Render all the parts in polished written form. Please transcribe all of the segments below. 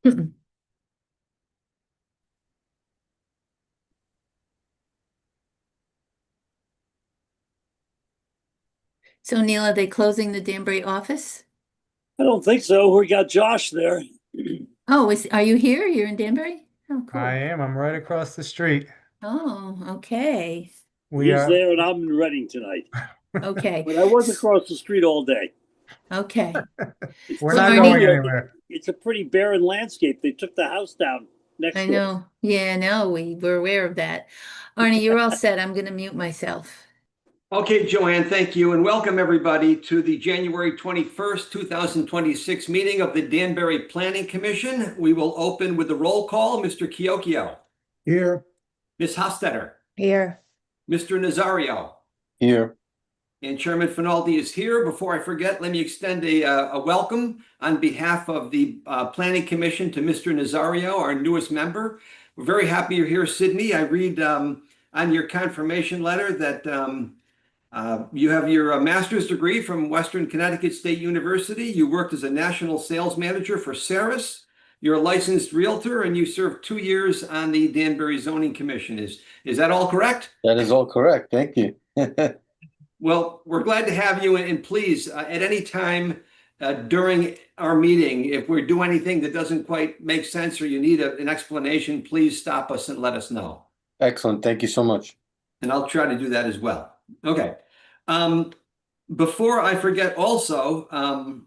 So Neil, are they closing the Danbury office? I don't think so. We got Josh there. Oh, are you here? You're in Danbury? Oh, I cool. am. I'm right across the street. Oh, okay. We He's are. there and I'm in Reading tonight. Okay. But I was across the street all day. Okay. We're So not going Arnie, anywhere. It's a pretty barren landscape. They took the house down next I door. know. Yeah, no, we were aware of that. Arnie, you're all set. I'm going to mute myself. Okay, Joanne, thank you, and welcome everybody to the January 21st, 2026 meeting of the Danbury Planning Commission. We will open with the roll call. Mr. Chiocchio. Here. Ms. Hostetter. Here. Mr. Nazario. Here. And Chairman Finaldi is here. Before I forget, let me extend a welcome on behalf of the Planning Commission to Mr. Nazario, our newest member. We're very happy you're here, Sydney. I read on your confirmation letter that you have your master's degree from Western Connecticut State University. You worked as a national sales manager for Saris. You're a licensed realtor and you served 2 years on the Danbury Zoning Commission. Is that all correct? That is all correct. Thank you. Well, we're glad to have you, and please, at any time during our meeting, if we do anything that doesn't quite make sense or you need an explanation, please stop us and let us know. Excellent. Thank you so much. And I'll try to do that as well. Okay. Before I forget also,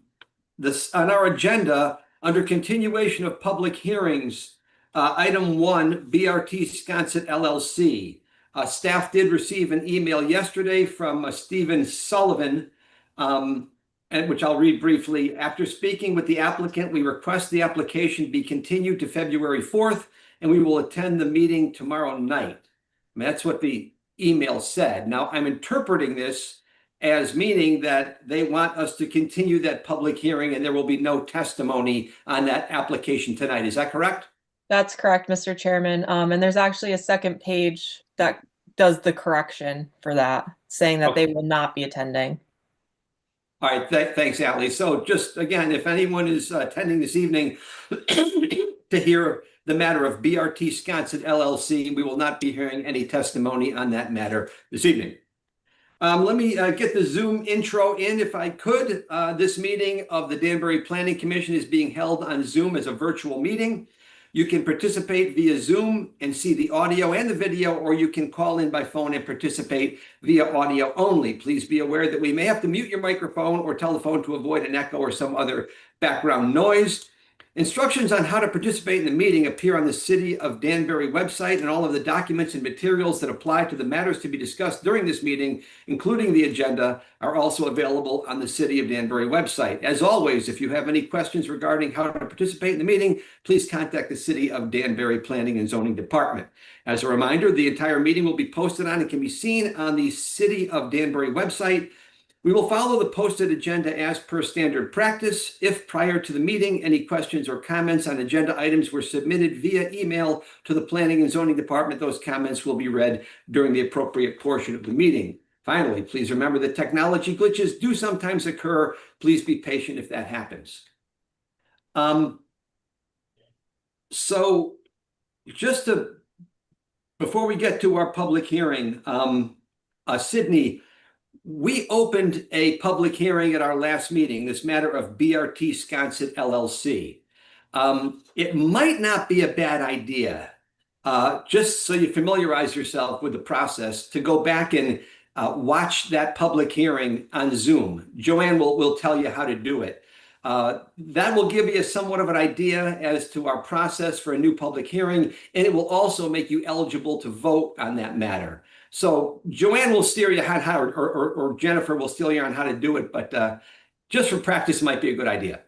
this on our agenda, under continuation of public hearings, item 1, BRT Sconset LLC. Staff did receive an email yesterday from Stephen Sullivan, which I'll read briefly. After speaking with the applicant, we request the application be continued to February 4th, and we will attend the meeting tomorrow night. I mean, that's what the email said. Now, I'm interpreting this as meaning that they want us to continue that public hearing and there will be no testimony on that application tonight. Is that correct? That's correct, Mr. Chairman. And there's actually a second page that does the correction for that, saying that they will not be attending. All right, thanks, Ally. So just again, if anyone is attending this evening to hear the matter of BRT Sconset LLC, we will not be hearing any testimony on that matter this evening. Let me get the Zoom intro in if I could. This meeting of the Danbury Planning Commission is being held on Zoom as a virtual meeting. You can participate via Zoom and see the audio and the video, or you can call in by phone and participate via audio only. Please be aware that we may have to mute your microphone or telephone to avoid an echo or some other background noise. Instructions on how to participate in the meeting appear on the City of Danbury website, and all of the documents and materials that apply to the matters to be discussed during this meeting, including the agenda, are also available on the City of Danbury website. As always, if you have any questions regarding how to participate in the meeting, please contact the City of Danbury Planning and Zoning Department. As a reminder, the entire meeting will be posted on and can be seen on the City of Danbury website. We will follow the posted agenda as per standard practice. If prior to the meeting, any questions or comments on agenda items were submitted via email to the Planning and Zoning Department, those comments will be read during the appropriate portion of the meeting. Finally, please remember that technology glitches do sometimes occur. Please be patient if that happens. So just before we get to our public hearing, Sydney, we opened a public hearing at our last meeting, this matter of BRT Sconset LLC. It might not be a bad idea, just so you familiarize yourself with the process, to go back and watch that public hearing on Zoom. Joanne will tell you how to do it. That will give you somewhat of an idea as to our process for a new public hearing, and it will also make you eligible to vote on that matter. So Joanne will steer you on how, or Jennifer will steer you on how to do it, but just for practice might be a good idea.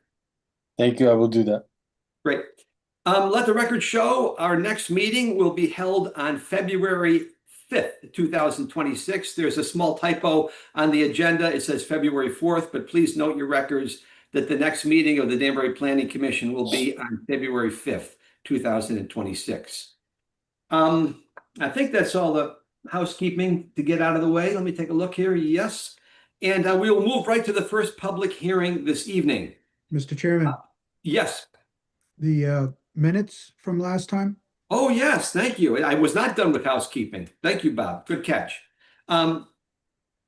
Thank you. I will do that. Great. Let the record show our next meeting will be held on February 5th, 2026. There's a small typo on the agenda. It says February 4th, but please note your records that the next meeting of the Danbury Planning Commission will be on February 5th, 2026. I think that's all the housekeeping to get out of the way. Let me take a look here. Yes. And we will move right to the first public hearing this evening. Mr. Chairman, Yes. the minutes from last time. Oh, yes, thank you. I was not done with housekeeping. Thank you, Bob. Good catch.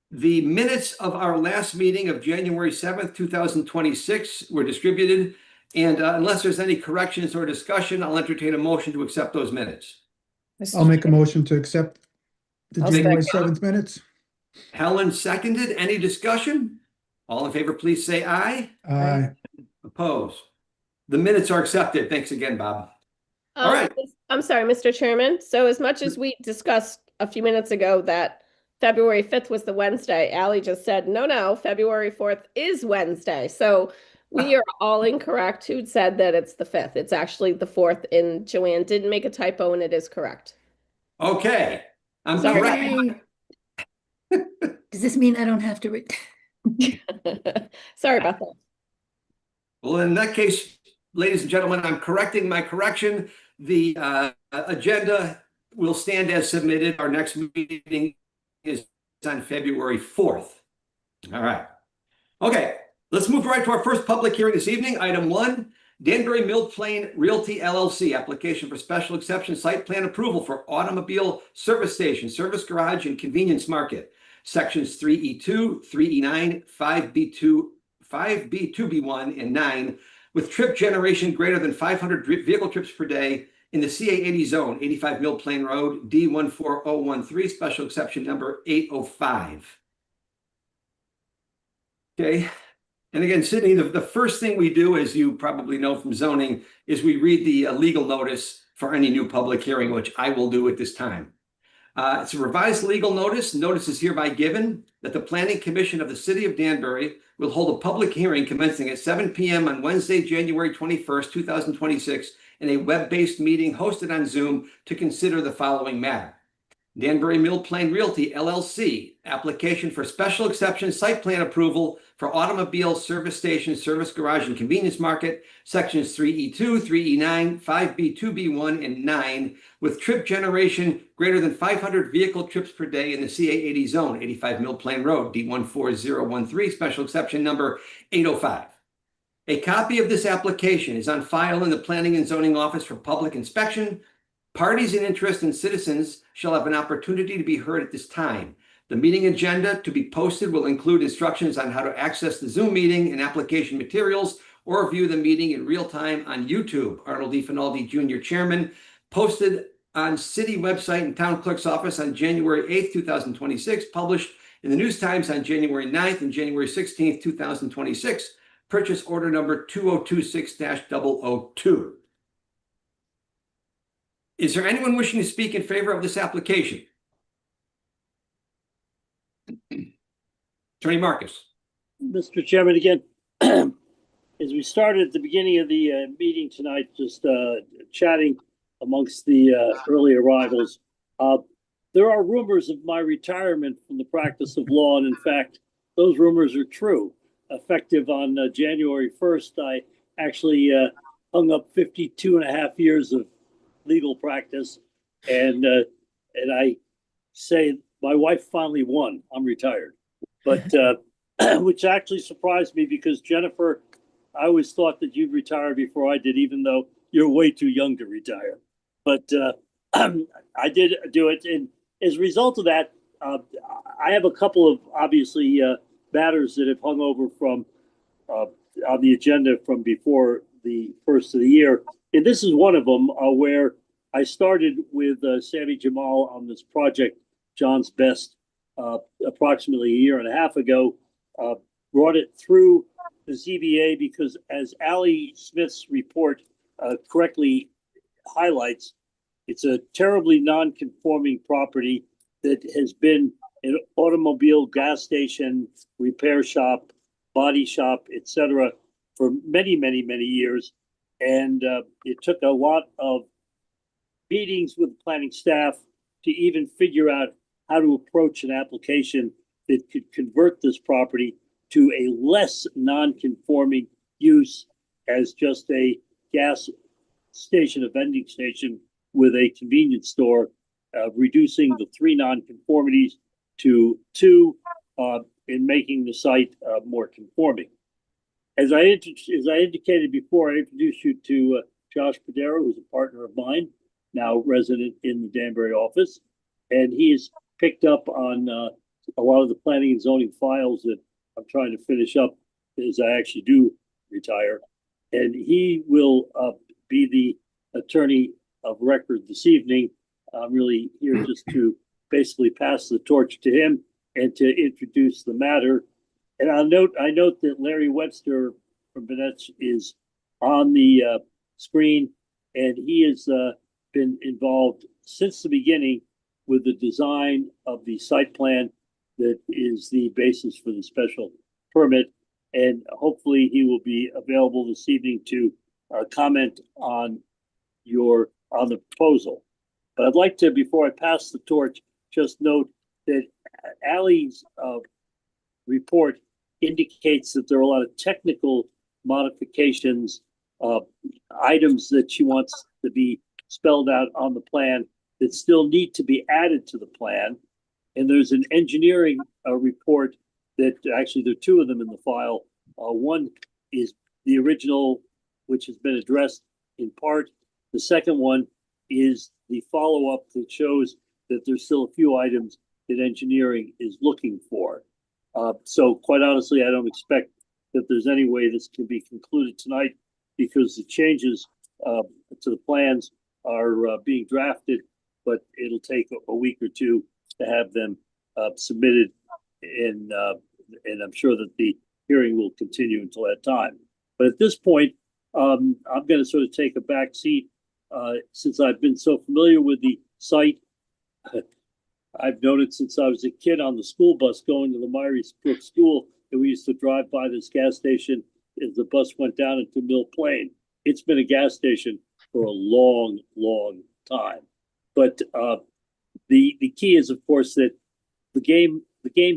The minutes of our last meeting of January 7th, 2026 were distributed. And unless there's any corrections or discussion, I'll entertain a motion to accept those minutes. I'll make a motion to accept the I'll January second. 7th minutes. Helen seconded. Any discussion? All in favor, please say aye. Aye. Opposed? The minutes are accepted. Thanks again, Bob. All right. I'm sorry, Mr. Chairman. So as much as we discussed a few minutes ago that February 5th was the Wednesday, Ally just said, no, February 4th is Wednesday. So we are all incorrect. Who said that it's the 5th? It's actually the 4th, and Joanne didn't make a typo, and it is correct. Okay. I'm Sorry. correct. Yay. Does this mean I don't have to read? Sorry about that. Well, in that case, ladies and gentlemen, I'm correcting my correction. The agenda will stand as submitted. Our next meeting is on February 4th. All right. Okay, let's move right to our first public hearing this evening. Item 1, Danbury Mill Plain Realty LLC, application for special exception site plan approval for automobile service station, service garage, and convenience market. Sections 3E2, 3E9, 5B2, 5B2B1, and 9, with trip generation greater than 500 vehicle trips per day in the CA80 zone, 85 Mill Plain Road, D14013, special exception number 805. Okay. And again, Sydney, the first thing we do, as you probably know from zoning, is we read the legal notice for any new public hearing, which I will do at this time. It's a revised legal notice. Notice is hereby given that the Planning Commission of the City of Danbury will hold a public hearing commencing at 7 p.m. on Wednesday, January 21st, 2026, in a web-based meeting hosted on Zoom to consider the following matter. Danbury Mill Plain Realty LLC, application for special exception site plan approval for automobile service station, service garage, and convenience market, sections 3E2, 3E9, 5B2B1, and 9, with trip generation greater than 500 vehicle trips per day in the CA80 zone, 85 Mill Plain Road, D14013, special exception number 805. A copy of this application is on file in the Planning and Zoning Office for public inspection. Parties in interest and citizens shall have an opportunity to be heard at this time. The meeting agenda to be posted will include instructions on how to access the Zoom meeting and application materials or view the meeting in real time on YouTube. Arnold D. Finaldi Jr., Chairman, posted on city website and town clerk's office on January 8th, 2026, published in the News Times on January 9th and January 16th, 2026. Purchase order number 2026-002. Is there anyone wishing to speak in favor of this application? Attorney Marcus. Mr. Chairman, again, as we started at the beginning of the meeting tonight, just chatting amongst the early arrivals, there are rumors of my retirement from the practice of law, and in fact, those rumors are true. Effective on January 1st, I actually hung up 52 and a half years of legal practice, and I say my wife finally won. I'm retired, but which actually surprised me because Jennifer, I always thought that you'd retire before I did, even though you're way too young to retire. But I did do it, and as a result of that, I have a couple of obviously matters that have hung over from on the agenda from before the first of the year. And this is one of them where I started with Sammy Jamal on this project, John's Best, approximately a year and a half ago, brought it through the ZBA because, as Ally Smith's report correctly highlights, it's a terribly non-conforming property that has been an automobile gas station, repair shop, body shop, etc., for many, many, many years. And it took a lot of meetings with the planning staff to even figure out how to approach an application that could convert this property to a less non-conforming use as just a gas station, a vending station with a convenience store, reducing the 3 non-conformities to 2 in making the site more conforming. As I indicated before, I introduced you to Josh Padero, who's a partner of mine, now resident in the Danbury office. And he has picked up on a lot of the planning and zoning files that I'm trying to finish up as I actually do retire. And he will be the attorney of record this evening. I'm really here just to basically pass the torch to him and to introduce the matter. And I note that Larry Webster from Benetch is on the screen, and he has been involved since the beginning with the design of the site plan that is the basis for the special permit. And hopefully he will be available this evening to comment on the proposal. But I'd like to, before I pass the torch, just note that Ally's report indicates that there are a lot of technical modifications, items that she wants to be spelled out on the plan that still need to be added to the plan. And there's an engineering report that actually there are two of them in the file. One is the original, which has been addressed in part. The second one is the follow-up that shows that there's still a few items that engineering is looking for. So quite honestly, I don't expect that there's any way this can be concluded tonight because the changes to the plans are being drafted, but it'll take a week or two to have them submitted, and I'm sure that the hearing will continue until that time. But at this point, I'm going to sort of take a back seat since I've been so familiar with the site. I've known it since I was a kid on the school bus going to the Myrie Brook School, and we used to drive by this gas station as the bus went down into Mill Plain. It's been a gas station for a long, long time. But the key is, of course, that the game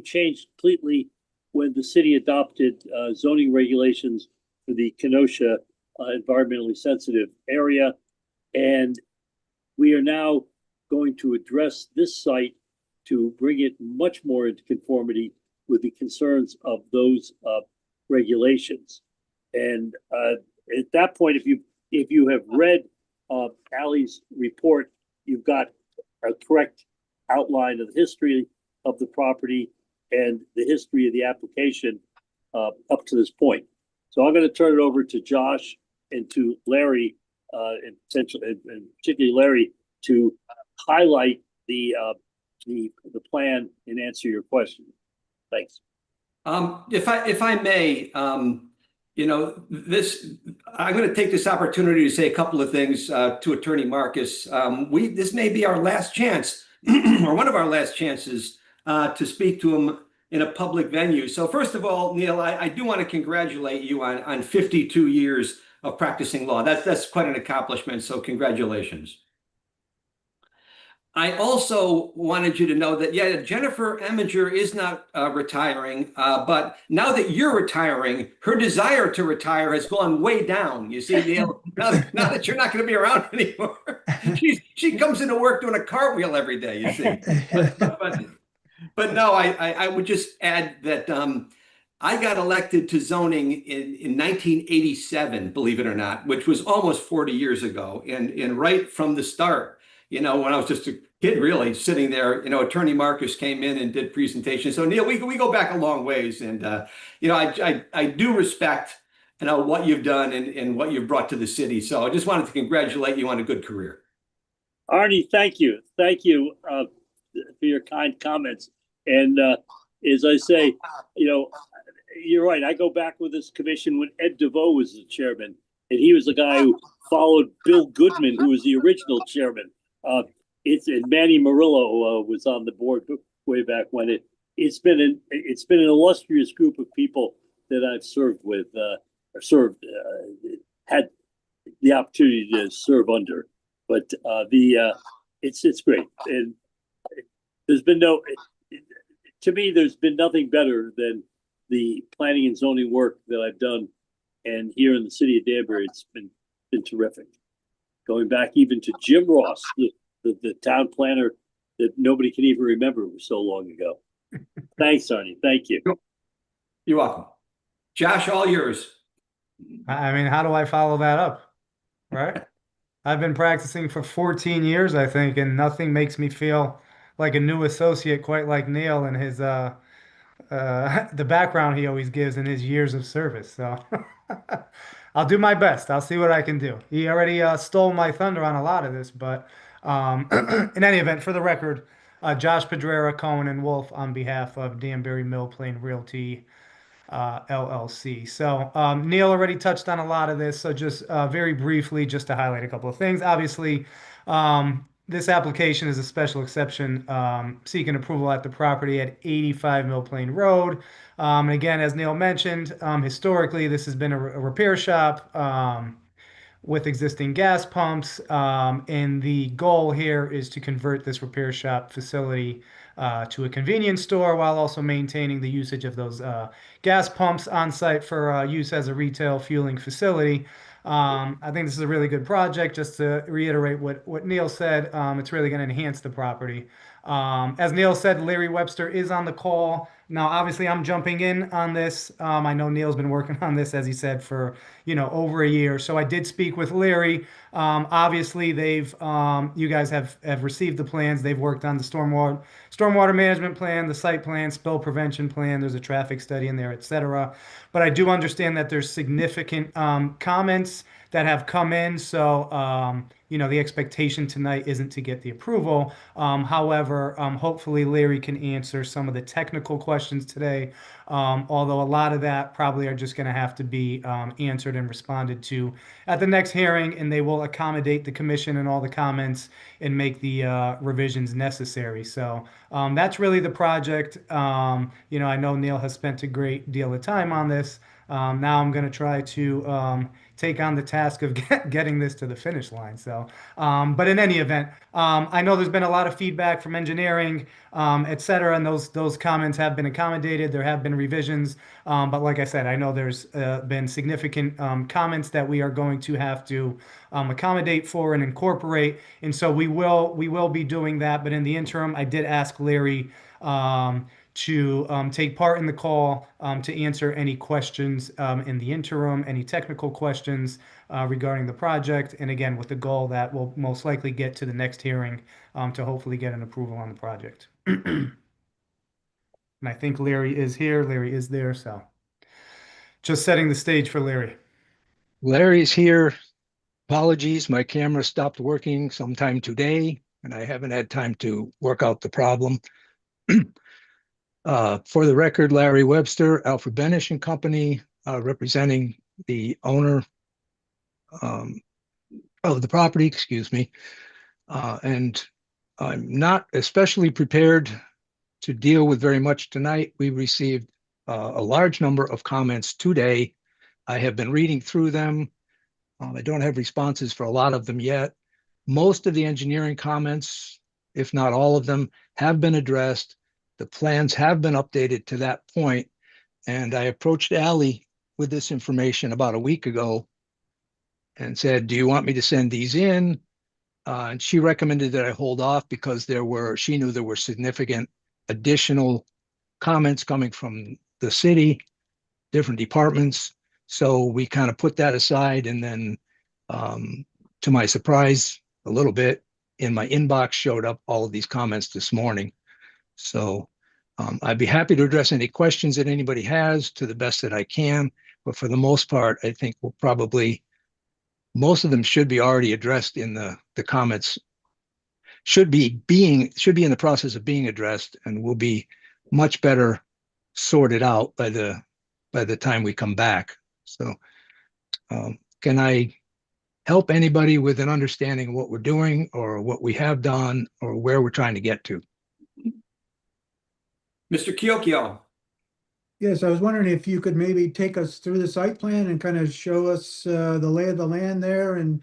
changed completely when the city adopted zoning regulations for the Kenosha environmentally sensitive area. And we are now going to address this site to bring it much more into conformity with the concerns of those regulations. And at that point, if you have read Ally's report, you've got a correct outline of the history of the property and the history of the application up to this point. So I'm going to turn it over to Josh and to Larry, and particularly Larry, to highlight the plan and answer your question. Thanks. If I may, you know, I'm going to take this opportunity to say a couple of things to Attorney Marcus. This may be our last chance, or one of our last chances, to speak to him in a public venue. So first of all, Neil, I do want to congratulate you on 52 years of practicing law. That's quite an accomplishment. So congratulations. I also wanted you to know that, yeah, Jennifer Eminger is not retiring, but now that you're retiring, her desire to retire has gone way down. You see, Neil, now that you're not going to be around anymore, she comes into work doing a cartwheel every day, you see. But no, I would just add that I got elected to zoning in 1987, believe it or not, which was almost 40 years ago. And right from the start, you know, when I was just a kid, really sitting there, you know, Attorney Marcus came in and did presentations. So Neil, we go back a long ways, and you know, I do respect, you know, what you've done and what you've brought to the city. So I just wanted to congratulate you on a good career. Arnie, thank you for your kind comments. And as I say, you know, you're right. I go back with this commission when Ed DeVoe was the chairman, and he was the guy who followed Bill Goodman, who was the original chairman. And Manny Murillo was on the board way back when. It's been an illustrious group of people that I've served with, had the opportunity to serve under. But it's great, and there's been to me, there's been nothing better than the planning and zoning work that I've done, and here in the city of Danbury, it's been terrific. Going back even to Jim Ross, the town planner that nobody can even remember, it was so long ago. Thanks, Arnie. Thank you. You're welcome. Josh, all yours. I mean, how do I follow that up? Right? I've been practicing for 14 years, I think, and nothing makes me feel like a new associate quite like Neil and his the background he always gives in his years of service. So I'll do my best. I'll see what I can do. He already stole my thunder on a lot of this, but in any event, for the record, Josh Pedrera, Cohen, and Wolf on behalf of Danbury Mill Plain Realty LLC. So Neil already touched on a lot of this. So just very briefly, just to highlight a couple of things. Obviously, this application is a special exception seeking approval at the property at 85 Mill Plain Road. And again, as Neil mentioned, historically, this has been a repair shop with existing gas pumps. And the goal here is to convert this repair shop facility to a convenience store while also maintaining the usage of those gas pumps on site for use as a retail fueling facility. I think this is a really good project. Just to reiterate what Neil said, it's really going to enhance the property. As Neil said, Larry Webster is on the call. Now, obviously, I'm jumping in on this. I know Neil's been working on this, as he said, for over a year. So I did speak with Larry. Obviously, you guys have received the plans. They've worked on the stormwater management plan, the site plan, spill prevention plan. There's a traffic study in there, etc. But I do understand that there's significant comments that have come in. So, the expectation tonight isn't to get the approval. However, hopefully Larry can answer some of the technical questions today. Although a lot of that probably are just going to have to be answered and responded to at the next hearing, and they will accommodate the commission and all the comments and make the revisions necessary. So that's really the project. I know Neil has spent a great deal of time on this. Now I'm going to try to take on the task of getting this to the finish line. So, but in any event, I know there's been a lot of feedback from engineering, et cetera, and those comments have been accommodated. There have been revisions, but like I said, I know there's been significant comments that we are going to have to accommodate for and incorporate, and so we will be doing that. But in the interim, I did ask Larry to take part in the call to answer any questions in the interim, any technical questions regarding the project. And again, with the goal that we'll most likely get to the next hearing to hopefully get an approval on the project. And I think Larry is here. Larry is there. So just setting the stage for Larry. Larry's here. Apologies, my camera stopped working sometime today, and I haven't had time to work out the problem. For the record, Larry Webster, Alfred Benish and Company, representing the owner of the property, excuse me. And I'm not especially prepared to deal with very much tonight. We received a large number of comments today. I have been reading through them. I don't have responses for a lot of them yet. Most of the engineering comments, if not all of them, have been addressed. The plans have been updated to that point, and I approached Ally with this information about a week ago and said, do you want me to send these in? And she recommended that I hold off because she knew there were significant additional comments coming from the city, different departments. So we kind of put that aside, and then to my surprise, a little bit, in my inbox showed up all of these comments this morning. So I'd be happy to address any questions that anybody has to the best that I can. But for the most part, I think most of them should be already addressed in the comments, should be in the process of being addressed, and will be much better sorted out by the time we come back. So can I help anybody with an understanding of what we're doing or what we have done or where we're trying to get to? Mr. Kiokio. Yes, I was wondering if you could maybe take us through the site plan and kind of show us the lay of the land there and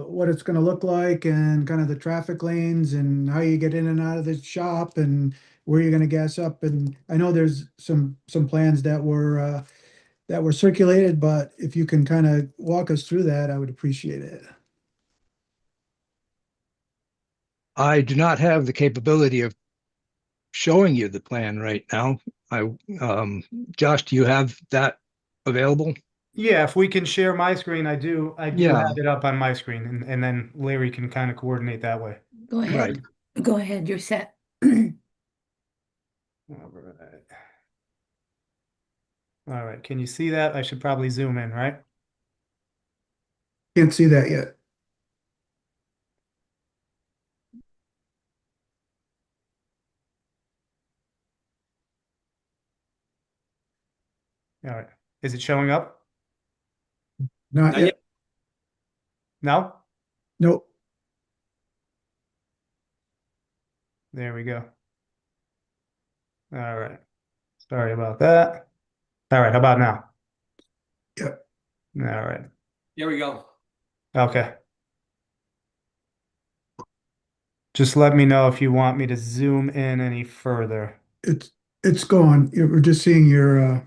what it's going to look like and kind of the traffic lanes and how you get in and out of the shop and where you're going to gas up. And I know there's some plans that were circulated, but if you can kind of walk us through that, I would appreciate it. I do not have the capability of showing you the plan right now. Josh, do you have that available? Yeah, if we can share my screen, I do Yeah. have it up on my screen, and then Larry can kind of coordinate that way. Go ahead. Go ahead, you're set. All right. All right, can you see that? I should probably zoom in, right? Can't see that yet. All right. Is it showing up? Not Not yet. yet. No? Nope. There we go. All right. Sorry about that. All right, how about now? Yep. All right. Here we go. Okay. Just let me know if you want me to zoom in any further. It's gone. We're just seeing your,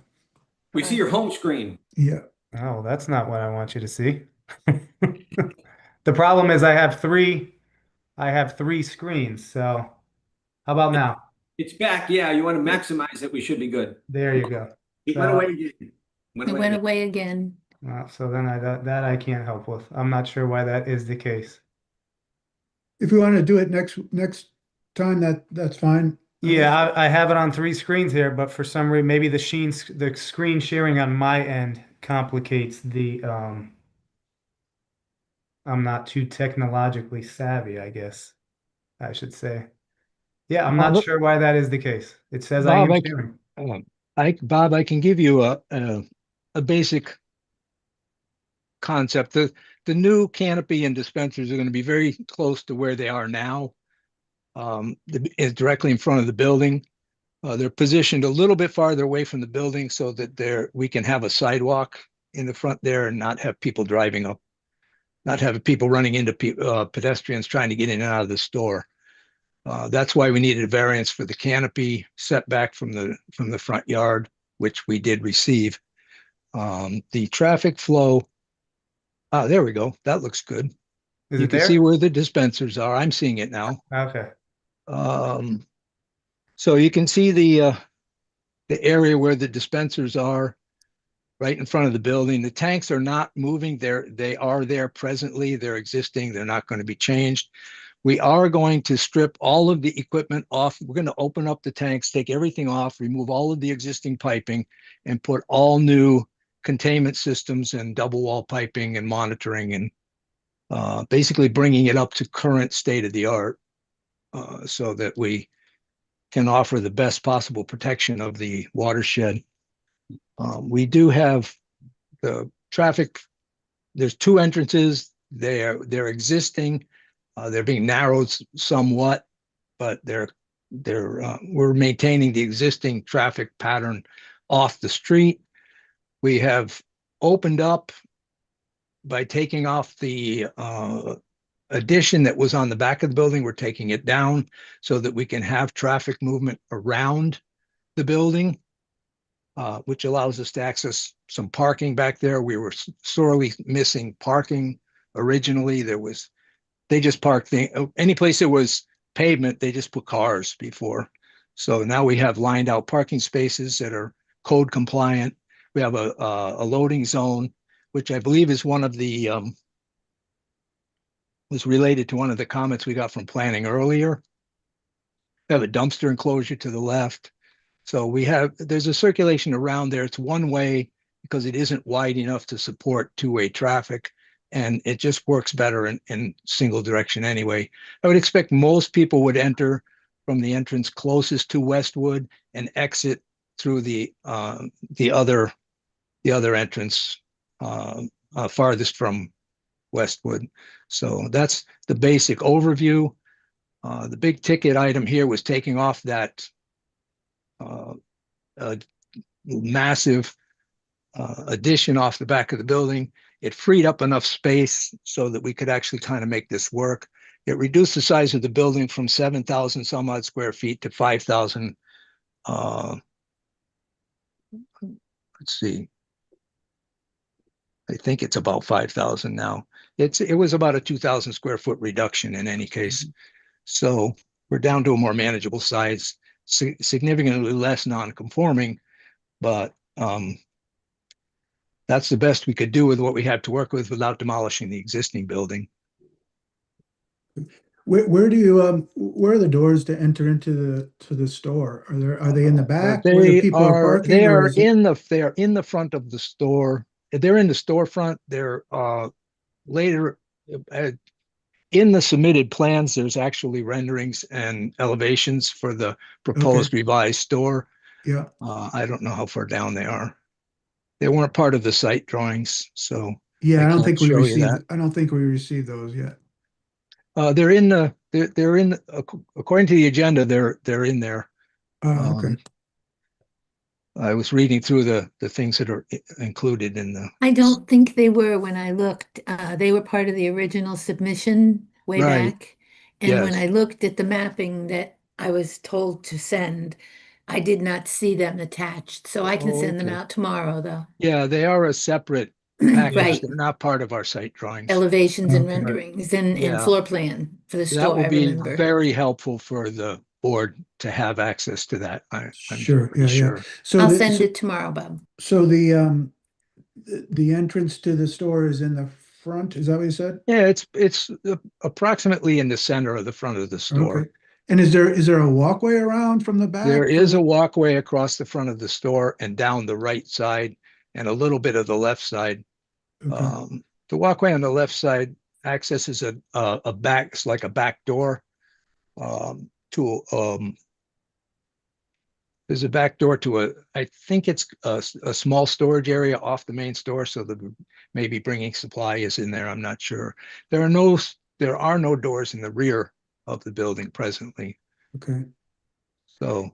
We see your home screen. yeah. Oh, that's not what I want you to see. The problem is I have three screens, so how about now? It's back. Yeah, you want to maximize it. We should be good. There you go. It So- went away again. It went away again. So then that I can't help with. I'm not sure why that is the case. If you want to do it next time, that's fine. Yeah, I have it on three screens here, but for some reason, maybe the screen sharing on my end complicates the I'm not too technologically savvy, I guess I should say. Yeah, I'm not Bob- sure why that is the case. It says I am Bob, sharing. Bob, I can give you a basic concept. The new canopy and dispensers are going to be very close to where they are now, is directly in front of the building. They're positioned a little bit farther away from the building so that we can have a sidewalk in the front there and not have people driving up, not have people running into pedestrians trying to get in and out of the store. That's why we needed a variance for the canopy setback from the front yard, which we did receive. The traffic flow, there we go. That looks good. Is You it can there? see where the dispensers are. I'm seeing it now. Okay. So you can see the area where the dispensers are right in front of the building. The tanks are not moving. They are there presently. They're existing. They're not going to be changed. We are going to strip all of the equipment off. We're going to open up the tanks, take everything off, remove all of the existing piping, and put all new containment systems and double wall piping and monitoring, and basically bringing it up to current state of the art, so that we can offer the best possible protection of the watershed. We do have the traffic. There's two entrances. They're existing. They're being narrowed somewhat, but we're maintaining the existing traffic pattern off the street. We have opened up by taking off the addition that was on the back of the building. We're taking it down so that we can have traffic movement around the building, which allows us to access some parking back there. We were sorely missing parking originally. They just parked any place that was pavement, they just put cars before. So now we have lined out parking spaces that are code compliant. We have a loading zone, which I believe is one of the was related to one of the comments we got from planning earlier. We have a dumpster enclosure to the left. So there's a circulation around there. It's one way because it isn't wide enough to support two-way traffic, and it just works better in single direction anyway. I would expect most people would enter from the entrance closest to Westwood and exit through the other entrance farthest from Westwood. So that's the basic overview. The big ticket item here was taking off that massive addition off the back of the building. It freed up enough space so that we could actually kind of make this work. It reduced the size of the building from 7,000 some odd square feet to 5,000. Let's see. I think it's about 5,000 now. It was about a 2,000 square foot reduction in any case. So we're down to a more manageable size, significantly less non-conforming, but that's the best we could do with what we had to work with without demolishing the existing building. Where do you, where are the doors to enter into the store? Are they in the back where the people are parking? They or are is it- they are in the front of the store. They're in the storefront. They're later in the submitted plans. There's actually renderings and elevations for the proposed revised store. Yeah, I don't know how far down they are. They weren't part of the site drawings, so yeah, I I don't can't think we show you received, that. I don't think we received those yet. they're in the they're in according to the agenda. They're in there. Oh, okay. I was reading through the things that are included in the. I don't think they were when I looked. They were part of the original submission way Right. back. And when Yes. I looked at the mapping that I was told to send, I did not see them attached. So I can Oh, send them okay. out tomorrow, though. Yeah, they are a separate package. Right. They're not part of our site drawings. Elevations and Okay. renderings and Yeah. floor plan for the That store, will I be remember. very helpful for the board to have access to that. I'm Sure, pretty yeah, sure. yeah. So I'll the- send so- it tomorrow, Bob. So the entrance to the store is in the front, is that what you said? Yeah, it's approximately in the center of the front of the store. Okay. And is there a walkway around from the back? There for is the- a walkway across the front of the store and down the right side and a little bit of the left side. Okay. The walkway on the left side accesses a back, it's like a back door to there's a back door to I think it's a small storage area off the main store, so the maybe bringing supply is in there. I'm not sure. There are no doors in the rear of the building presently. Okay. So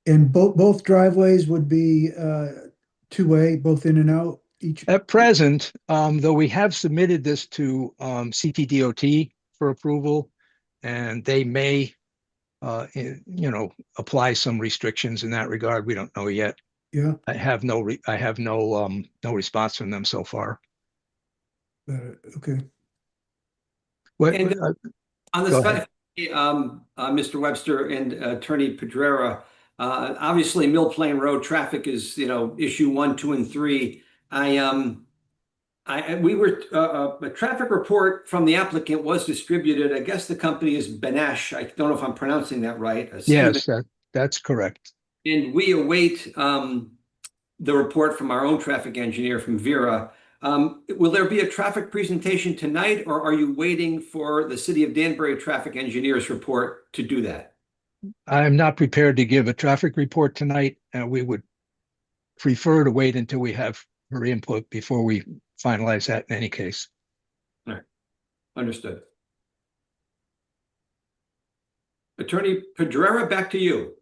And both driveways would be two-way, both in and out each? at present, though we have submitted this to CTDOT for approval, and they may apply some restrictions in that regard. We don't know yet. Yeah, I have no response from them so far. okay. What, And- On Go the Mr. Webster and Attorney Pedrera, obviously Mill Plain Road traffic is, issue 1, 2, and 3. A traffic report from the applicant was distributed. I guess the company is Benesh. I don't know if I'm pronouncing that right. yes, that's correct. And we await the report from our own traffic engineer from Vera. Will there be a traffic presentation tonight, or are you waiting for the City of Danbury traffic engineer's report to do that? I'm not prepared to give a traffic report tonight, and we would prefer to wait until we have her input before we finalize that in any case. All right, understood. Attorney Pedrera, back to you.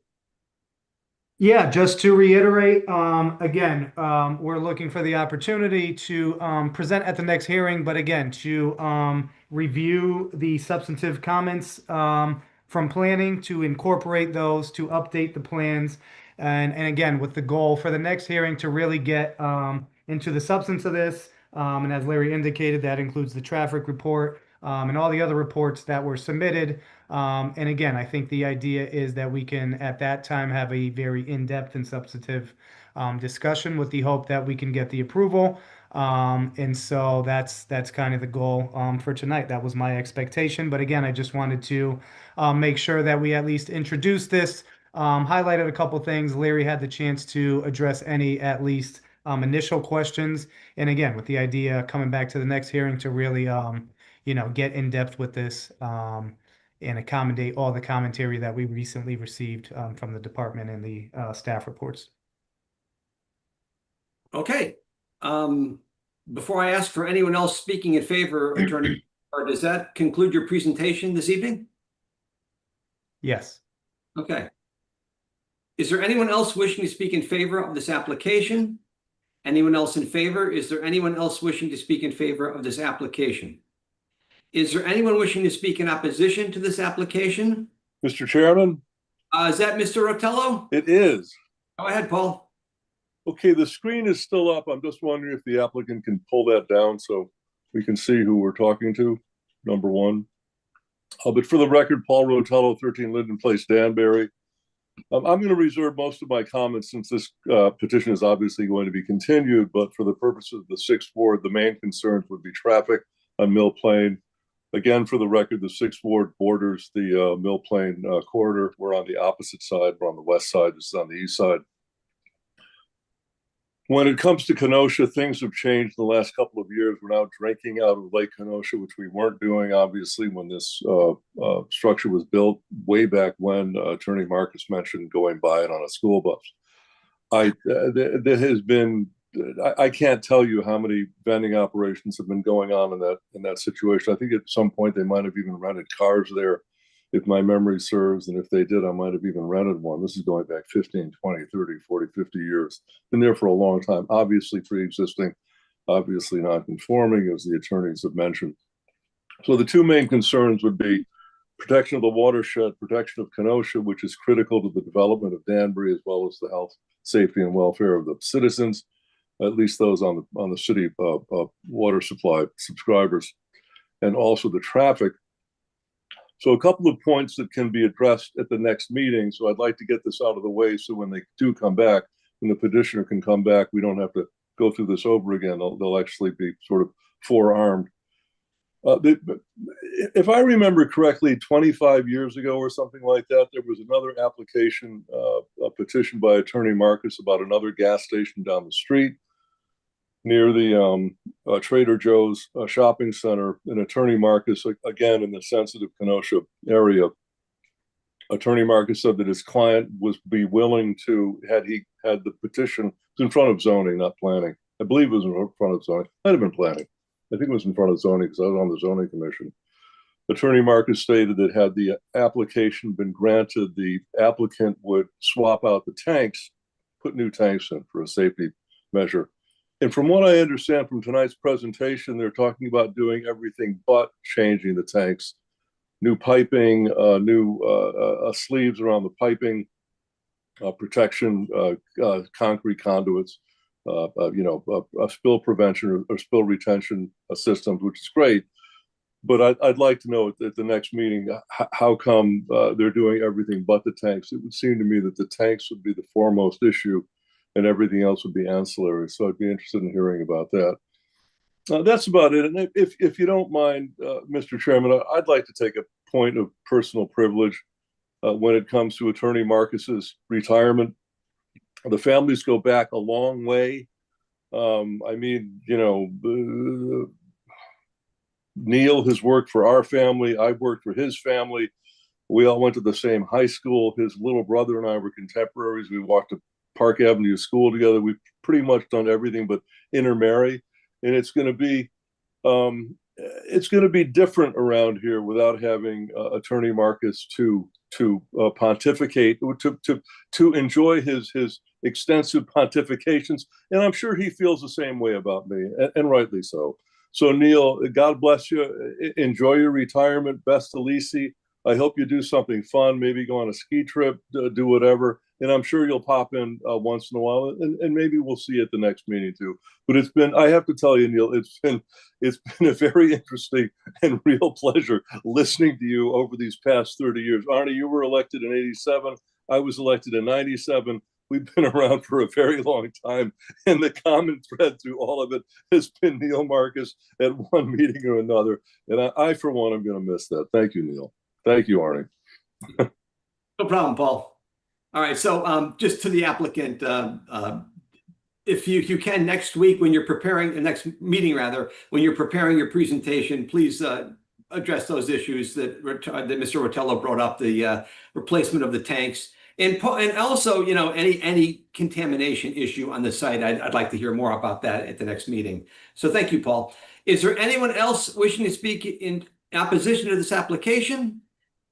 Yeah, just to reiterate, again, we're looking for the opportunity to present at the next hearing, but again, to review the substantive comments from planning, to incorporate those, to update the plans, and again, with the goal for the next hearing to really get into the substance of this. And as Larry indicated, that includes the traffic report and all the other reports that were submitted. And again, I think the idea is that we can, at that time, have a very in-depth and substantive discussion with the hope that we can get the approval. And so that's kind of the goal for tonight. That was my expectation. But again, I just wanted to make sure that we at least introduce this, highlighted a couple things. Larry had the chance to address any at least initial questions. And again, with the idea coming back to the next hearing to really, get in depth with this and accommodate all the commentary that we recently received from the department and the staff reports. Okay. Before I ask for anyone else speaking in favor, Attorney, does that conclude your presentation this evening? Yes. Okay. Is there anyone else wishing to speak in favor of this application? Anyone else in favor? Is there anyone else wishing to speak in favor of this application? Is there anyone wishing to speak in opposition to this application? Mr. Chairman, Is that Mr. Rotello? it is. Go ahead, Paul. Okay, the screen is still up. I'm just wondering if the applicant can pull that down so we can see who we're talking to, number one. But for the record, Paul Rotello, 13 Linden Place, Danbury. I'm going to reserve most of my comments since this petition is obviously going to be continued, but for the purposes of the Sixth Ward, the main concerns would be traffic on Mill Plain. Again, for the record, the Sixth Ward borders the Mill Plain corridor. We're on the opposite side. We're on the west side. This is on the east side. When it comes to Kenosha, things have changed in the last couple of years. We're now drinking out of Lake Kenosha, which we weren't doing, obviously, when this structure was built way back when. Attorney Marcus mentioned going by it on a school bus. There has been, I can't tell you how many vending operations have been going on in that situation. I think at some point they might have even rented cars there, if my memory serves, and if they did, I might have even rented one. This is going back 15, 20, 30, 40, 50 years. Been there for a long time, obviously pre-existing, obviously non-conforming, as the attorneys have mentioned. So the two main concerns would be protection of the watershed, protection of Kenosha, which is critical to the development of Danbury, as well as the health, safety, and welfare of the citizens, at least those on the city water supply subscribers, and also the traffic. So a couple of points that can be addressed at the next meeting. So I'd like to get this out of the way so when they do come back, when the petitioner can come back, we don't have to go through this over again. They'll actually be sort of forearmed. If I remember correctly, 25 years ago or something like that, there was another application, a petition by Attorney Marcus about another gas station down the street near the Trader Joe's shopping center. And Attorney Marcus, again, in the sensitive Kenosha area, Attorney Marcus said that his client would be willing to, had he had the petition, it was in front of zoning, not planning. I believe it was in front of zoning. Might have been planning. I think it was in front of zoning because I was on the zoning commission. Attorney Marcus stated that had the application been granted, the applicant would swap out the tanks, put new tanks in for a safety measure. And from what I understand from tonight's presentation, they're talking about doing everything but changing the tanks. New piping, new sleeves around the piping, protection, concrete conduits, spill prevention or spill retention systems, which is great. But I'd like to know at the next meeting, how come they're doing everything but the tanks? It would seem to me that the tanks would be the foremost issue and everything else would be ancillary. So I'd be interested in hearing about that. That's about it. And if you don't mind, Mr. Chairman, I'd like to take a point of personal privilege when it comes to Attorney Marcus's retirement. The families go back a long way. I mean, Neil has worked for our family. I've worked for his family. We all went to the same high school. His little brother and I were contemporaries. We walked to Park Avenue School together. We've pretty much done everything but intermarry. And it's going to be different around here without having Attorney Marcus to pontificate, to enjoy his extensive pontifications. And I'm sure he feels the same way about me, and rightly so. So Neil, God bless you. Enjoy your retirement. Best to Lisi. I hope you do something fun, maybe go on a ski trip, do whatever. And I'm sure you'll pop in once in a while, and maybe we'll see you at the next meeting too. But I have to tell you, Neil, it's been a very interesting and real pleasure listening to you over these past 30 years. Arnie, you were elected in '87. I was elected in '97. We've been around for a very long time, and the common thread through all of it has been Neil Marcus at one meeting or another. And I for one, am going to miss that. Thank you, Neil. Thank you, Arnie. No problem, Paul. All right, so just to the applicant, if you can next week when you're preparing the next meeting, rather, when you're preparing your presentation, please address those issues that Mr. Rotello brought up, the replacement of the tanks, and also any contamination issue on the site. I'd like to hear more about that at the next meeting. So thank you, Paul. Is there anyone else wishing to speak in opposition to this application?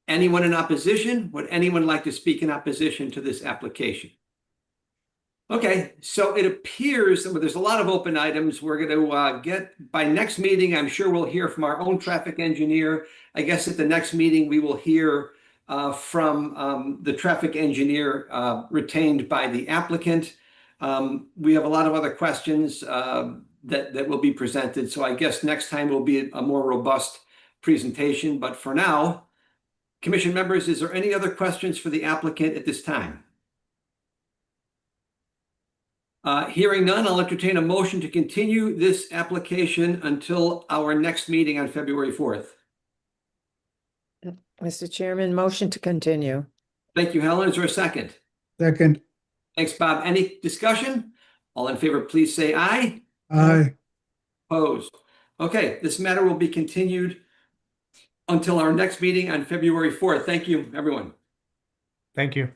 Anyone in opposition? Would anyone like to speak in opposition to this application? Okay, so it appears that there's a lot of open items. We're going to get, by next meeting, I'm sure we'll hear from our own traffic engineer. I guess at the next meeting, we will hear from the traffic engineer retained by the applicant. We have a lot of other questions that will be presented. So I guess next time will be a more robust presentation. But for now, Commission members, is there any other questions for the applicant at this time? Hearing none, I'll entertain a motion to continue this application until our next meeting on February 4th. Mr. Chairman, motion to continue. Thank you, Helen. Is there a second? Second, Thanks, Bob. Any discussion? All in favor, please say aye. aye. Opposed? Okay, this matter will be continued until our next meeting on February 4th. Thank you, everyone. Thank you.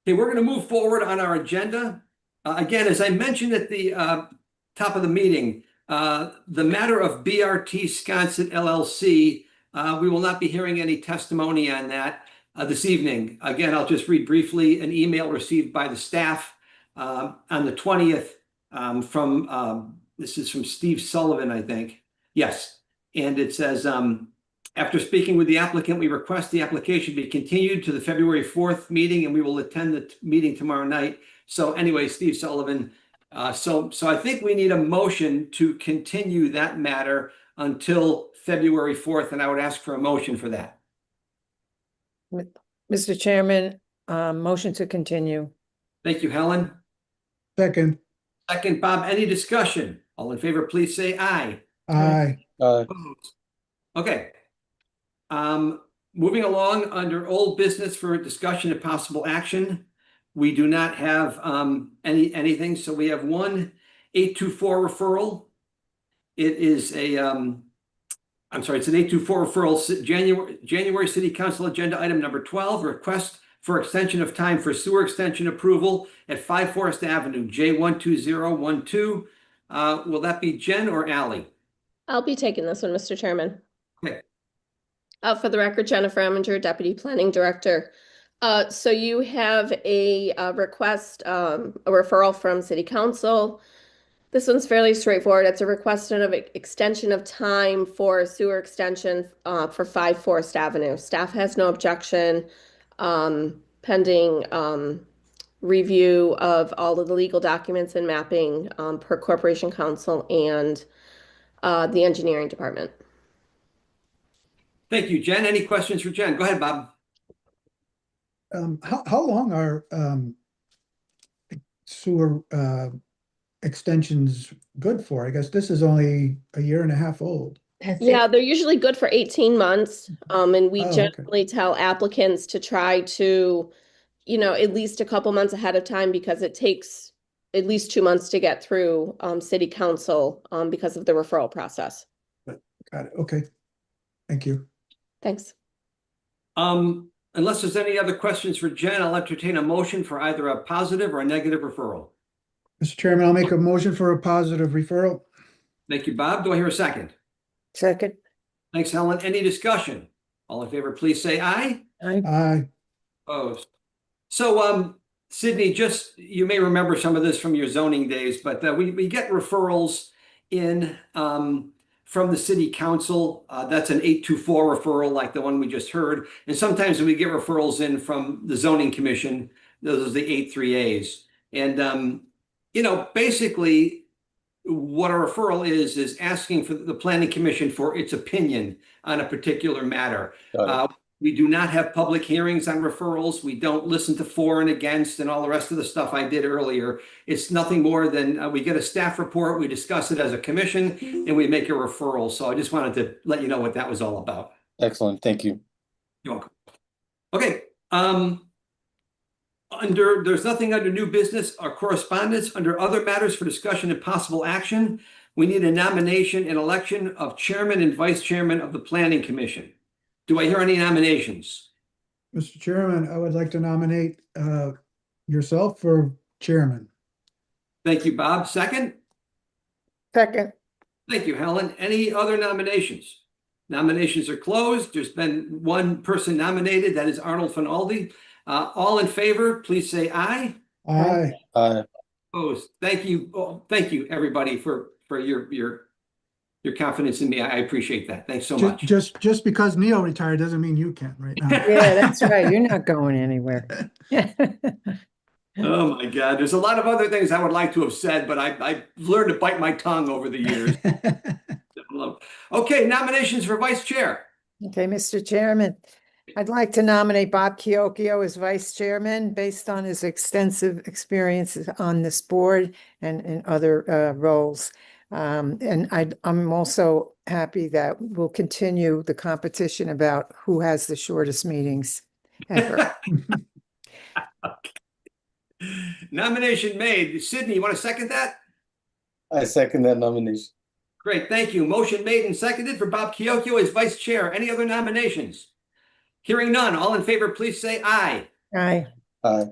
Okay, we're going to move forward on our agenda. Again, as I mentioned at the top of the meeting, the matter of BRT Sconset LLC, we will not be hearing any testimony on that this evening. Again, I'll just read briefly an email received by the staff on the 20th this is from Steve Sullivan, I think. Yes. And it says, after speaking with the applicant, we request the application be continued to the February 4th meeting, and we will attend the meeting tomorrow night. So anyway, Steve Sullivan. So I think we need a motion to continue that matter until February 4th, and I would ask for a motion for that. Mr. Chairman, motion to continue. Thank you, Helen. Second, Second, Bob, any discussion? All in favor, please say aye. aye. Opposed? Okay. Moving along under old business for discussion and possible action. We do not have anything, so we have one 824 referral. It is a it's an 824 referral, January City Council agenda item number 12, request for extension of time for sewer extension approval at 5 Forest Avenue, J12012. Will that be Jen or Ally? I'll be taking this one, Mr. Chairman. Okay. For the record, Jennifer Eminger, Deputy Planning Director. So you have a request, a referral from City Council. This one's fairly straightforward. It's a request of extension of time for sewer extension for 5 Forest Avenue. Staff has no objection, pending review of all of the legal documents and mapping per Corporation Council and the engineering department. Thank you, Jen. Any questions for Jen? Go ahead, Bob. How long are sewer extensions good for? I guess this is only a year and a half old. Yeah, they're usually good for 18 months. And we Oh, generally tell applicants to try to, at least a couple months ahead of time, because it takes at least 2 months to get through City Council because of the referral process. Got it. Okay. Thank you. Thanks. Unless there's any other questions for Jen, I'll entertain a motion for either a positive or a negative referral. Mr. Chairman, I'll make a motion for a positive referral. Thank you, Bob. Do I hear a second? Second. Thanks, Helen. Any discussion? All in favor, please say aye. Aye. Aye. Opposed? So, Sydney, just, you may remember some of this from your zoning days, but we get referrals in from the City Council. That's an 824 referral like the one we just heard. And sometimes we get referrals in from the Zoning Commission. Those are the 838s. And, basically what a referral is asking for the Planning Commission for its opinion on a particular matter. We do not have public hearings on referrals. We don't listen to for and against and all the rest of the stuff I did earlier. It's nothing more than we get a staff report, we discuss it as a commission, and we make a referral. So I just wanted to let you know what that was all about. Excellent. Thank you. You're welcome. Okay. There's nothing under new business or correspondence. Under other matters for discussion and possible action, we need a nomination and election of chairman and vice chairman of the Planning Commission. Do I hear any nominations? Mr. Chairman, I would like to nominate yourself for chairman. Thank you, Bob. Second? Second. Thank you, Helen. Any other nominations? Nominations are closed. There's been one person nominated. That is Arnold Finaldi. All in favor, please say aye. Aye. Aye. Opposed? Thank you. Oh, thank you, everybody, for your confidence in me. I appreciate that. Thanks so much. Just because Neil retired doesn't mean you can right now. Yeah, that's right. You're not going anywhere. Oh my God. There's a lot of other things I would like to have said, but I learned to bite my tongue over the years. Okay, nominations for vice chair. Okay, Mr. Chairman, I'd like to nominate Bob Chiocchio as vice chairman based on his extensive experiences on this board and in other roles. And I'm also happy that we'll continue the competition about who has the shortest meetings ever. Nomination made. Sydney, you want to second that? I second that nomination. Great, thank you. Motion made and seconded for Bob Chiocchio as vice chair. Any other nominations? Hearing none, all in favor, please say aye. Aye. Aye.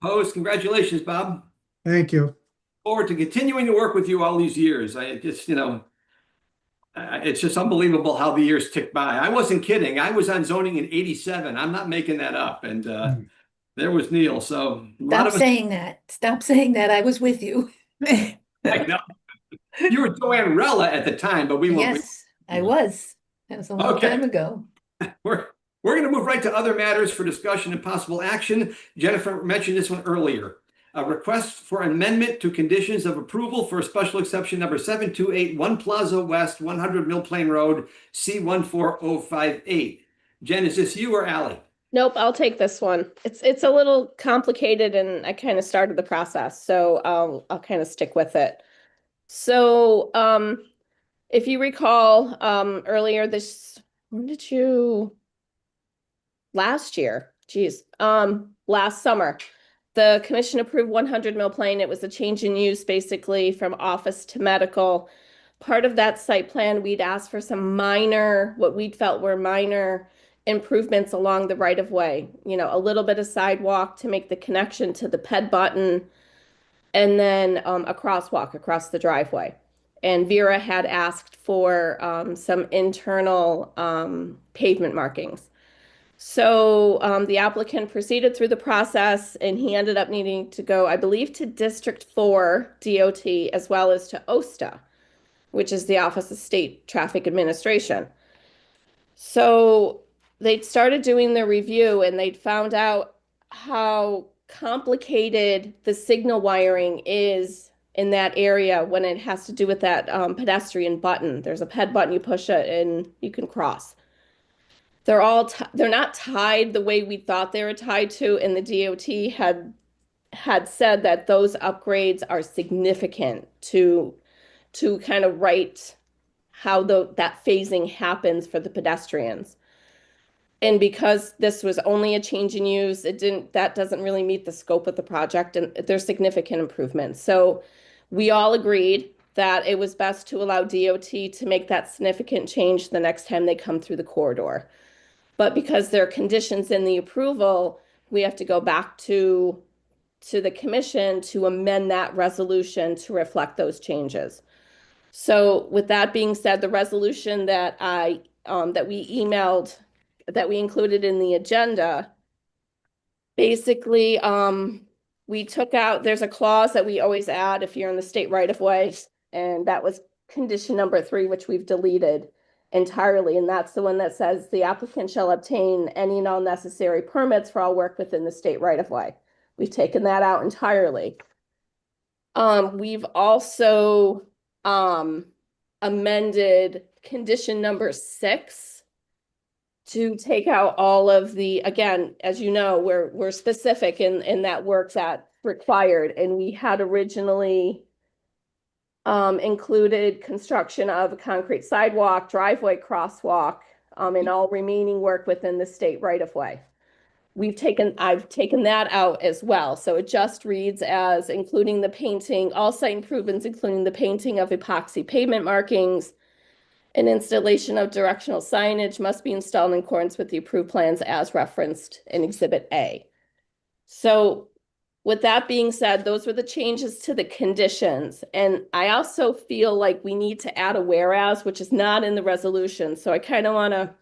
Opposed? Congratulations, Bob. Thank you. Forward to continuing to work with you all these years. I just, it's just unbelievable how the years tick by. I wasn't kidding. I was on zoning in '87. I'm not making that up. And there was Neil. So a lot Stop of us, saying that. Stop saying that. I was with you. I know. You were Joanne Rella at the time, but we won't. Yes, I was. That was a long Okay. time ago. We're going to move right to other matters for discussion and possible action. Jennifer mentioned this one earlier. A request for amendment to conditions of approval for special exception number 7281 Plaza West, 100 Mill Plain Road, C14058. Jen, is this you or Ally? Nope, I'll take this one. It's a little complicated and I kind of started the process, so I'll kind of stick with it. So, if you recall, earlier last year, last summer, the commission approved 100 Mill Plain. It was a change in use basically from office to medical. Part of that site plan, we'd asked for some minor, what we felt were minor improvements along the right of way, a little bit of sidewalk to make the connection to the ped button, and then a crosswalk across the driveway. And Vera had asked for some internal pavement markings. So the applicant proceeded through the process and he ended up needing to go, I believe, to District 4 DOT as well as to OSTA, which is the Office of State Traffic Administration. So they'd started doing their review and they'd found out how complicated the signal wiring is in that area when it has to do with that pedestrian button. There's a ped button, you push it and you can cross. They're not tied the way we thought they were tied to, and the DOT had said that those upgrades are significant to kind of write how that phasing happens for the pedestrians. And because this was only a change in use, that doesn't really meet the scope of the project, and there's significant improvements. So we all agreed that it was best to allow DOT to make that significant change the next time they come through the corridor. But because there are conditions in the approval, we have to go back to the commission to amend that resolution to reflect those changes. So with that being said, the resolution that we emailed, that we included in the agenda, basically, we took out, there's a clause that we always add if you're in the state right of way, and that was condition number 3, which we've deleted entirely. And that's the one that says the applicant shall obtain any and all necessary permits for all work within the state right of way. We've taken that out entirely. We've also amended condition number 6 to take out all of the, again, as you know, we're specific in that work that required, and we had originally included construction of a concrete sidewalk, driveway, crosswalk, and all remaining work within the state right of way. I've taken that out as well. So it just reads as including the painting, all site improvements, including the painting of epoxy pavement markings, and installation of directional signage must be installed in accordance with the approved plans as referenced in Exhibit A. So with that being said, those were the changes to the conditions. And I also feel like we need to add a whereas, which is not in the resolution. So I kind of want to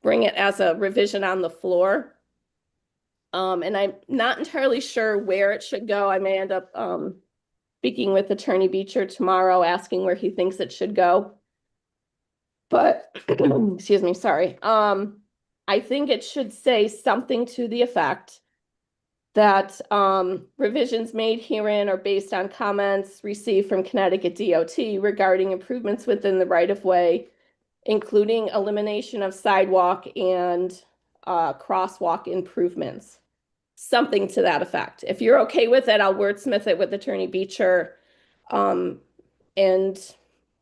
bring it as a revision on the floor. And I'm not entirely sure where it should go. I may end up speaking with Attorney Beecher tomorrow, asking where he thinks it should go. But, excuse me, sorry. I think it should say something to the effect that revisions made herein are based on comments received from Connecticut DOT regarding improvements within the right-of-way, including elimination of sidewalk and crosswalk improvements. Something to that effect. If you're okay with it, I'll wordsmith it with Attorney Beecher. And,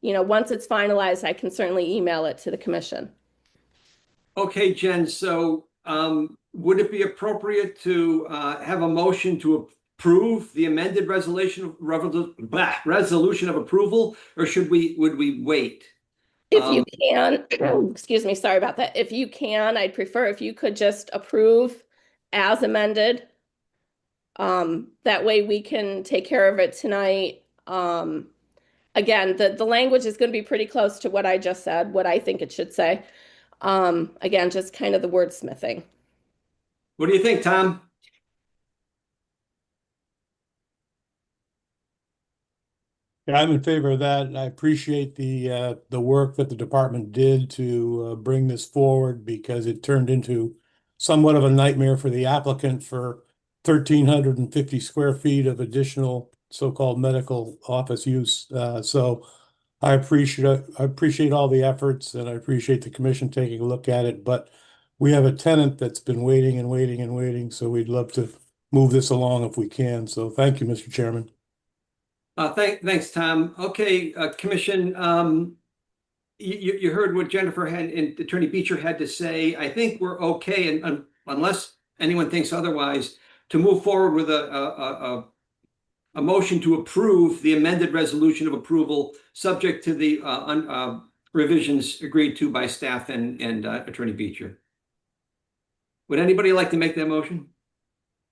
you know, once it's finalized, I can certainly email it to the commission. Okay, Jen, so would it be appropriate to have a motion to approve the amended resolution of approval, or would we wait? If you can, excuse me, sorry about that. If you can, I'd prefer if you could just approve as amended. That way we can take care of it tonight. Again, the language is going to be pretty close to what I just said, what I think it should say. Again, just kind of the wordsmithing. What do you think, Tom? Yeah, I'm in favor of that. I appreciate the work that the department did to bring this forward, because it turned into somewhat of a nightmare for the applicant for 1,350 square feet of additional so-called medical office use. So I appreciate all the efforts, and I appreciate the commission taking a look at it. But we have a tenant that's been waiting and waiting and waiting, so we'd love to move this along if we can. So thank you, Mr. Chairman. Thanks, Tom. Okay, Commission, you heard what Jennifer had and Attorney Beecher had to say. I think we're okay, and unless anyone thinks otherwise, to move forward with a motion to approve the amended resolution of approval, subject to the revisions agreed to by staff and Attorney Beecher. Would anybody like to make that motion?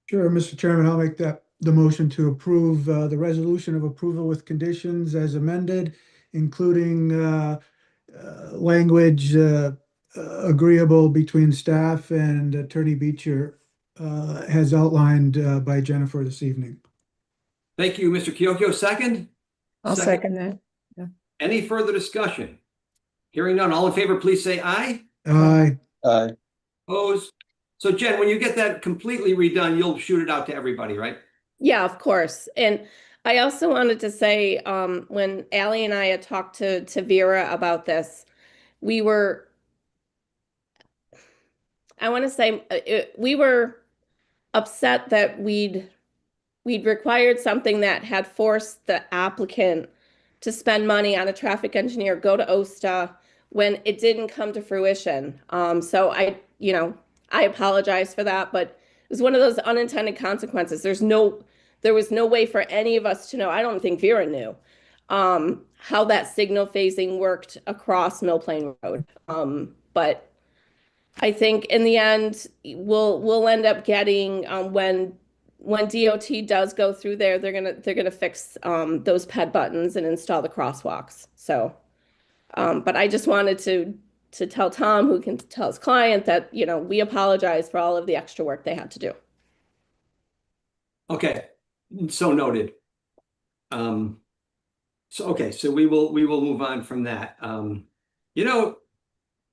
Sure, Mr. Chairman, I'll make the motion to approve the resolution of approval with conditions as amended, including language agreeable between staff and Attorney Beecher as outlined by Jennifer this evening. Thank you, Mr. Kyokyo. Second? I'll second that. Any further discussion? Hearing none, all in favor, please say aye. Aye. Aye. Opposed? So Jen, when you get that completely redone, you'll shoot it out to everybody, right? Yeah, of course. And I also wanted to say, when Allie and I had talked to Vera about this, we were upset that we'd required something that had forced the applicant to spend money on a traffic engineer, go to OSTA, when it didn't come to fruition. So I apologize for that, but it was one of those unintended consequences. There was no way for any of us to know. I don't think Vera knew how that signal phasing worked across Mill Plain Road. But I think in the end, we'll end up getting when DOT does go through there, they're gonna fix those ped buttons and install the crosswalks. So, but I just wanted to tell Tom, who can tell his client, that we apologize for all of the extra work they had to do. Okay, so noted. So we will move on from that.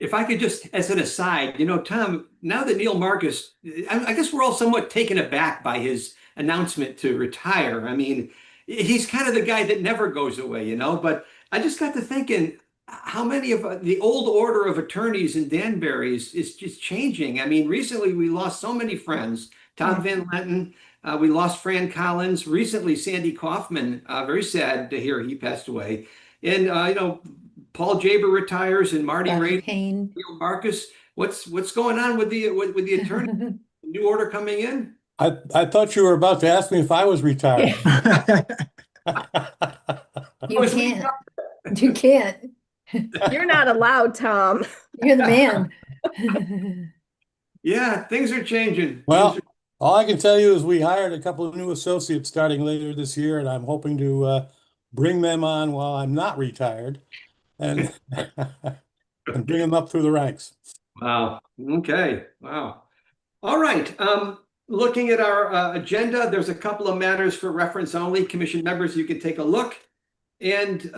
If I could just, as an aside, Tom, now that Neil Marcus, I guess we're all somewhat taken aback by his announcement to retire. I mean, he's kind of the guy that never goes away, but I just got to thinking, how many of the old order of attorneys in Danbury is just changing. I mean, recently we lost so many friends. Tom Van Lenten, we lost Fran Collins. Recently, Sandy Kaufman, very sad to hear he passed away. And, Paul Jaber retires, and Marty Ray, Neil Marcus. What's going on with the attorney? New order coming in? I thought you were about to ask me if I was retired. You can't. You can't. You're not allowed, Tom. You're the man. Yeah, things are changing. Well, all I can tell you is we hired a couple of new associates starting later this year, and I'm hoping to bring them on while I'm not retired and bring them up through the ranks. Wow. Okay. Wow. All right. Looking at our agenda, there's a couple of matters for reference only. Commission members, you can take a look. And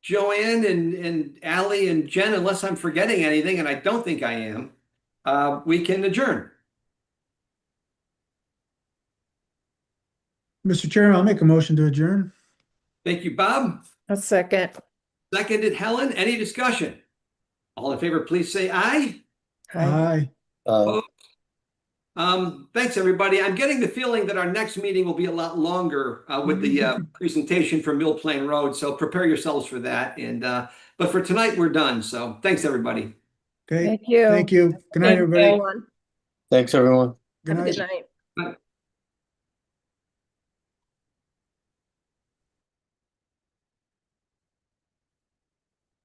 Joanne and Allie and Jen, unless I'm forgetting anything, and I don't think I am, we can adjourn. Mr. Chairman, I'll make a motion to adjourn. Thank you, Bob. A second. Seconded, Helen. Any discussion? All in favor, please say aye. Aye. Thanks, everybody. I'm getting the feeling that our next meeting will be a lot longer with the presentation for Mill Plain Road. So prepare yourselves for that. And but for tonight, we're done. So thanks, everybody. Okay, Thank you. thank you. Good night, Thank you. everybody. Everyone. Thanks, everyone. Good Have a night. good night. Bye.